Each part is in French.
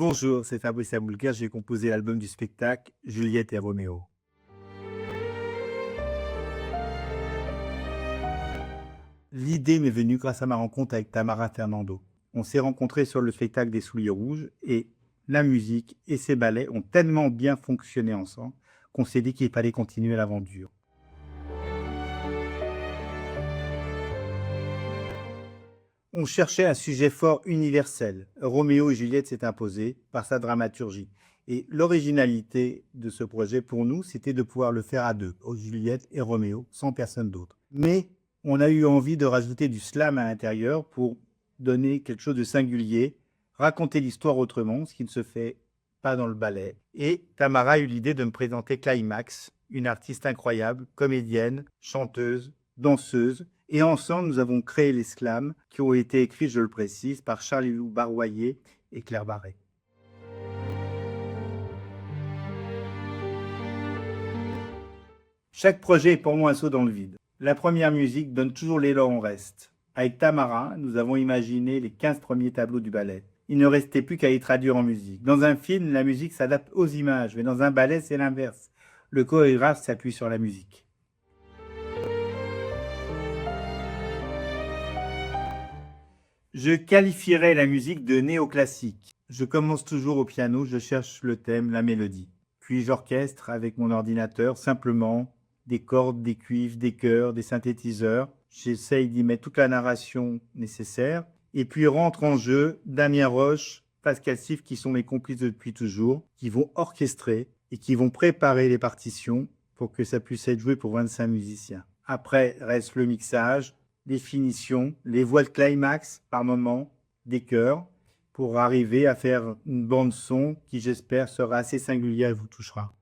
Bonjour, c'est Fabrice Aboulker, j'ai composé l'album du spectacle Juliette et Roméo. L'idée m'est venue grâce à ma rencontre avec Tamara Fernando. On s'est rencontrés sur le spectacle des Souliers Rouges et la musique et ses ballets ont tellement bien fonctionné ensemble qu'on s'est dit qu'il fallait continuer l'aventure. On cherchait un sujet fort universel. Roméo et Juliette s'est imposé par sa dramaturgie. Et l'originalité de ce projet pour nous, c'était de pouvoir le faire à deux, Juliette et Roméo, sans personne d'autre. Mais on a eu envie de rajouter du slam à l'intérieur pour donner quelque chose de singulier, raconter l'histoire autrement, ce qui ne se fait pas dans le ballet. Et Tamara a eu l'idée de me présenter Climax, une artiste incroyable, comédienne, chanteuse, danseuse. Et ensemble, nous avons créé les slams qui ont été écrits, je le précise, par Charlie-Lou Baroyer et Claire Barret. Chaque projet est pour moi un saut dans le vide. La première musique donne toujours l'élan au reste. Avec Tamara, nous avons imaginé les 15 premiers tableaux du ballet. Il ne restait plus qu'à y traduire en musique. Dans un film, la musique s'adapte aux images, mais dans un ballet, c'est l'inverse. Le chorégraphe s'appuie sur la musique. Je qualifierais la musique de néoclassique. Je commence toujours au piano, je cherche le thème, la mélodie. Puis j'orchestre avec mon ordinateur simplement des cordes, des cuivres, des chœurs, des synthétiseurs. J'essaye d'y mettre toute la narration nécessaire. Et puis rentre en jeu Damien Roche, Pascal Siff, qui sont mes complices depuis toujours, qui vont orchestrer et qui vont préparer les partitions pour que ça puisse être joué pour 25 musiciens. Après reste le mixage, les finitions, les voix de climax par moment, des chœurs, pour arriver à faire une bande son qui, j'espère, sera assez singulière et vous touchera.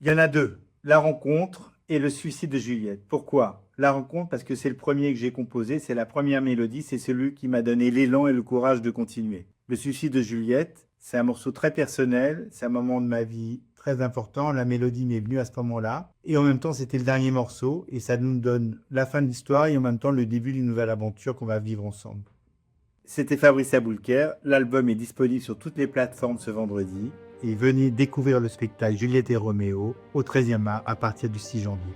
Il y en a deux, la rencontre et le suicide de Juliette. Pourquoi? La rencontre parce que c'est le premier que j'ai composé, c'est la première mélodie, c'est celui qui m'a donné l'élan et le courage de continuer. Le suicide de Juliette, c'est un morceau très personnel, c'est un moment de ma vie très important, la mélodie m'est venue à ce moment-là, et en même temps c'était le dernier morceau, et ça nous donne la fin de l'histoire et en même temps le début d'une nouvelle aventure qu'on va vivre ensemble. C'était Fabrice Aboulker, l'album est disponible sur toutes les plateformes ce vendredi, et venez découvrir le spectacle Juliette et Roméo au 13e art à partir du 6 janvier.